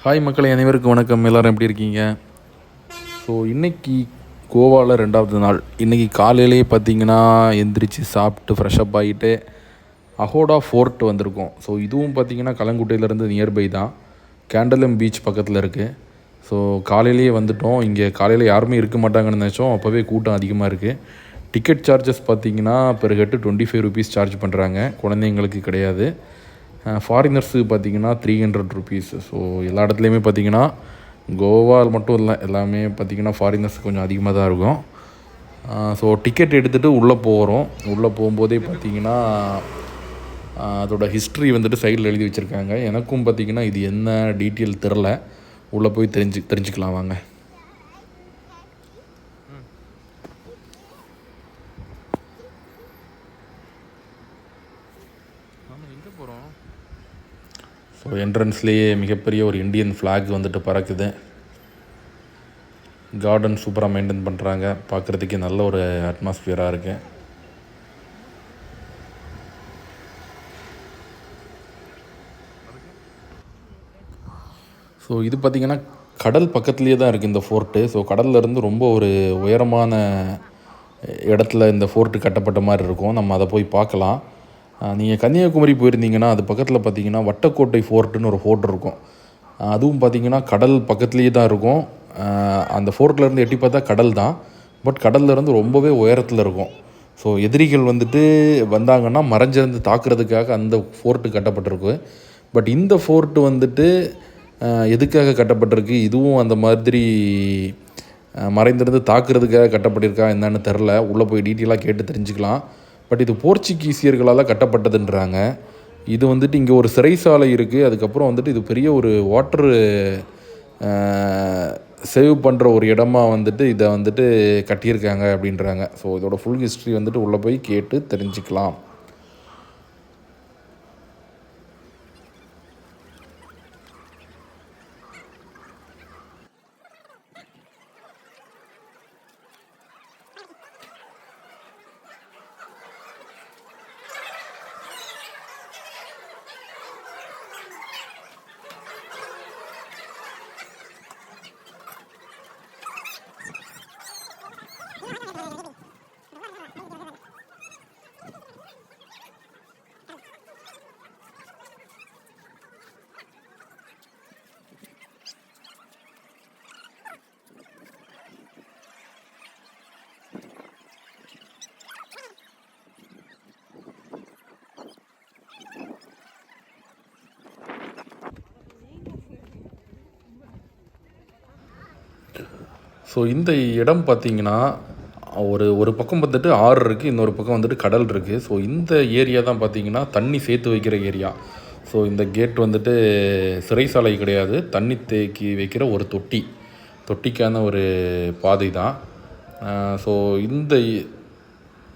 Hi மக்களே, அனைவருக்கும் வணக்கம். எல்லோரும் எப்படி இருக்கீங்க? ஸோ இன்றைக்கி கோவாவில் 2வது நாள். இன்றைக்கி காலையிலேயே பார்த்தீங்கன்னா எந்திரிச்சு சாப்பிட்டு ஃப்ரெஷ்அப் ஆகிட்டு அஹோடா ஃபோர்ட் வந்திருக்கோம். ஸோ இதுவும் பார்த்திங்கன்னா கலங்குட்டையிலேருந்து நியர்பை தான். கேண்டலம் பீச் பக்கத்தில் இருக்குது. ஸோ காலையிலேயே வந்துவிட்டோம். இங்கே காலையில் யாருமே இருக்க மாட்டாங்கன்னு நினச்சோம். அப்போவே கூட்டம் அதிகமாக இருக்குது. டிக்கெட் சார்ஜஸ் பார்த்திங்கன்னா பெர் ஹெட்டு 25 ருபீஸ் சார்ஜ் பண்ணுறாங்க. குழந்தைங்களுக்கு கிடையாது. ஃபாரினர்ஸுக்கு பார்த்திங்கன்னா 300 ருபீஸ். ஸோ எல்லா இடத்துலையுமே பார்த்திங்கன்னா கோவாவில் மட்டும் இல்லை, எல்லாமே பார்த்திங்கன்னா ஃபாரினர்ஸ் கொஞ்சம் அதிகமாக தான் இருக்கும். ஸோ டிக்கெட் எடுத்துகிட்டு உள்ளே போகிறோம். உள்ளே போகும்போதே பார்த்திங்கன்னா அதோட ஹிஸ்ட்ரி வந்துட்டு சைடில் எழுதி வச்சுருக்காங்க. எனக்கும் பார்த்திங்கன்னா இது என்ன டீட்டெயில் தெரில. உள்ளே போய் தெரிஞ்சுக்கலாம் வாங்க. எங்கே போகிறோம்? ஸோ என்ட்ரன்ஸ்லேயே மிகப்பெரிய ஒரு இந்தியன் ஃப்ளாக் வந்துட்டு பறக்குது. கார்டன் சூப்பராக மெயின்டைன் பண்ணுறாங்க. பார்க்குறதுக்கே நல்ல ஒரு அட்மாஸ்பியராக இருக்குது. ஸோ இது பார்த்திங்கன்னா கடல் பக்கத்துலேயே தான் இருக்குது இந்த ஃபோர்ட்டு. ஸோ கடல்லேருந்து ரொம்ப ஒரு உயரமான இடத்துல இந்த ஃபோர்ட்டு கட்டப்பட்ட மாதிரி இருக்கும். நம்ம அதை போய் பார்க்கலாம். நீங்கள் கன்னியாகுமரி போயிருந்தீங்கன்னா அது பக்கத்தில் பார்த்தீங்கன்னா வட்டக்கோட்டை ஃபோர்ட்டுன்னு ஒரு ஃபோர்ட் இருக்கும். அதுவும் பார்த்திங்கன்னா கடல் பக்கத்துலேயே தான் இருக்கும். அந்த ஃபோர்ட்லேருந்து எட்டி பார்த்தா கடல் தான். பட் கடல்லேருந்து ரொம்பவே உயரத்தில் இருக்கும். ஸோ எதிரிகள் வந்துட்டு வந்தாங்கன்னா மறைஞ்சிருந்து தாக்குறதுக்காக அந்த ஃபோர்ட்டு கட்டப்பட்டிருக்கு. பட் இந்த ஃபோர்ட்டு வந்துட்டு எதுக்காக கட்டப்பட்டிருக்கு, இதுவும் அந்த மாதிரி மறைந்திருந்து தாக்குறதுக்காக கட்டப்பட்டிருக்கா என்னன்னு தெரில. உள்ளே போய் டீட்டெயிலாக கேட்டு தெரிஞ்சுக்கலாம். பட் இது போர்ச்சுகீசியர்களால் கட்டப்பட்டதுன்றாங்க. இது வந்துட்டு இங்கே ஒரு சிறைசாலை இருக்குது. அதுக்கப்புறம் வந்துட்டு இது பெரிய ஒரு வாட்டரு சேவ் பண்ணுற ஒரு இடமா வந்துட்டு இதை வந்துட்டு கட்டியிருக்காங்க அப்படின்றாங்க. ஸோ இதோட ஃபுல் ஹிஸ்ட்ரி வந்துட்டு உள்ளே போய் கேட்டு தெரிஞ்சுக்கலாம். ஸோ இந்த இடம் பார்த்திங்கன்னா ஒரு பக்கம் வந்துட்டு ஆறு இருக்குது, இன்னொரு பக்கம் வந்துட்டு கடல் இருக்குது. ஸோ இந்த ஏரியா தான் பார்த்திங்கன்னா தண்ணி சேர்த்து வைக்கிற ஏரியா. ஸோ இந்த கேட் வந்துட்டு சிறைசாலை கிடையாது, தண்ணி தேக்கி வைக்கிற ஒரு தொட்டிக்கான ஒரு பாதை தான். ஸோ இந்த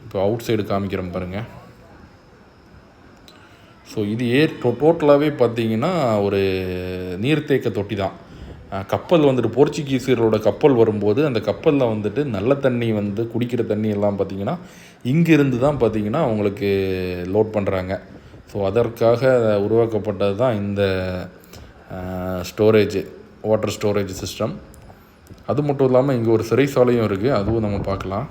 இப்போ அவுட் சைடு காமிக்கிறோம் பாருங்கள். ஸோ இது டோட்டலாகவே பார்த்திங்கன்னா ஒரு நீர்த்தேக்க தொட்டி தான். கப்பல் வந்துட்டு போர்ச்சுகீசியர்களோட கப்பல் வரும்போது அந்த கப்பலில் வந்துட்டு நல்ல தண்ணி வந்து குடிக்கிற தண்ணி எல்லாம் பார்த்திங்கன்னா இங்கிருந்து தான் பார்த்திங்கன்னா அவங்களுக்கு லோட் பண்ணுறாங்க. ஸோ அதற்காக உருவாக்கப்பட்டது தான் இந்த வாட்டர் ஸ்டோரேஜ் சிஸ்டம். அது மட்டும் இல்லாமல் இங்கே ஒரு சிறைசாலையும் இருக்குது, அதுவும் நம்ம பார்க்கலாம்.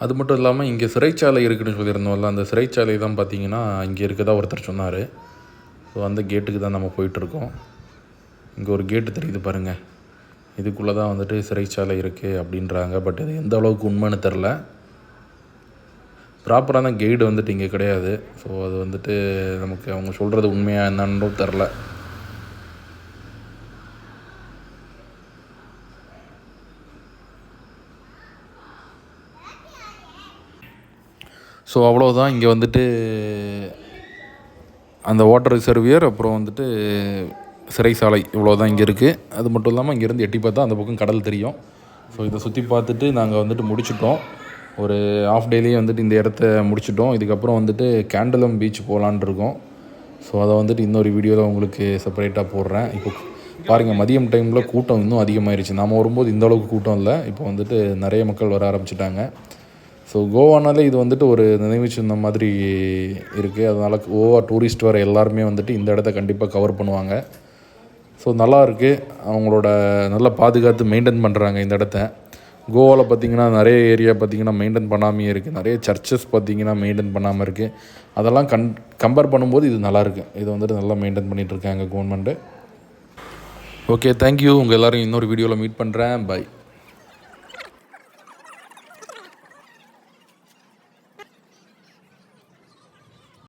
அது மட்டும் இல்லாமல் இங்கே சிறைச்சாலை இருக்குதுன்னு சொல்லியிருந்தோம்ல, அந்த சிறைச்சாலை தான் பார்த்திங்கன்னா இங்கே இருக்கதா ஒருத்தர் சொன்னார். ஸோ அந்த கேட்டுக்கு தான் நம்ம போயிட்டுருக்கோம். இங்கே ஒரு கேட்டு தெரியுது பாருங்கள், இதுக்குள்ளே தான் வந்துட்டு சிறைச்சாலை இருக்குது அப்படின்றாங்க. பட் இது எந்த அளவுக்கு உண்மைன்னு தெரில. ப்ராப்பரான கைடு வந்துட்டு இங்கே கிடையாது. ஸோ அது வந்துட்டு நமக்கு அவங்க சொல்கிறது உண்மையாக என்னன்னு தெரில. ஸோ அவ்வளோதான். இங்கே வந்துட்டு அந்த வாட்டர் ரிசர்வியர், அப்புறம் வந்துட்டு சிறைசாலை, இவ்வளோ தான் இங்கே இருக்குது. அது மட்டும் இல்லாமல் இங்கேருந்து எட்டி பார்த்தா அந்த பக்கம் கடல் தெரியும். ஸோ இதை சுற்றி பார்த்துட்டு நாங்கள் வந்துட்டு முடிச்சிட்டோம். ஒரு ஆஃப் டேலேயே வந்துட்டு இந்த இடத்த முடிச்சிட்டோம். இதுக்கப்புறம் வந்துட்டு கேண்டலம் பீச் போகலான் இருக்கோம். ஸோ அதை வந்துட்டு இன்னொரு வீடியோவில் உங்களுக்கு செப்பரேட்டாக போடுறேன். இப்போ பாருங்கள், மதியம் டைமில் கூட்டம் இன்னும் அதிகமாகிருச்சு. நாம் வரும்போது இந்த அளவுக்கு கூட்டம் இல்லை. இப்போ வந்துட்டு நிறைய மக்கள் வர ஆரம்பிச்சிட்டாங்க. ஸோ கோவானாலே இது வந்துட்டு ஒரு நினைவு சின்னம் மாதிரி இருக்குது. அதனால் கோவா டூரிஸ்ட் வர எல்லாருமே வந்துட்டு இந்த இடத்த கண்டிப்பாக கவர் பண்ணுவாங்க. ஸோ நல்லா இருக்குது. அவங்களோட நல்லா பாதுகாத்து மெயின்டைன் பண்ணுறாங்க இந்த இடத்த. கோவாவில் பார்த்திங்கன்னா நிறைய ஏரியா பார்த்திங்கன்னா மெயின்டைன் பண்ணாமையே இருக்குது. நிறைய சர்ச்சஸ் பார்த்திங்கன்னா மெயின்டைன் பண்ணாமல் இருக்குது. அதெல்லாம் கம்பேர் பண்ணும்போது இது நல்லாயிருக்கு. இது வந்துட்டு நல்லா மெயின்டைன் பண்ணிகிட்ருக்காங்க கவர்மெண்ட்டு. Okay, thank you. உங்கள் எல்லோரும் இன்னொரு வீடியோவில் மீட் பண்ணுறேன். பை.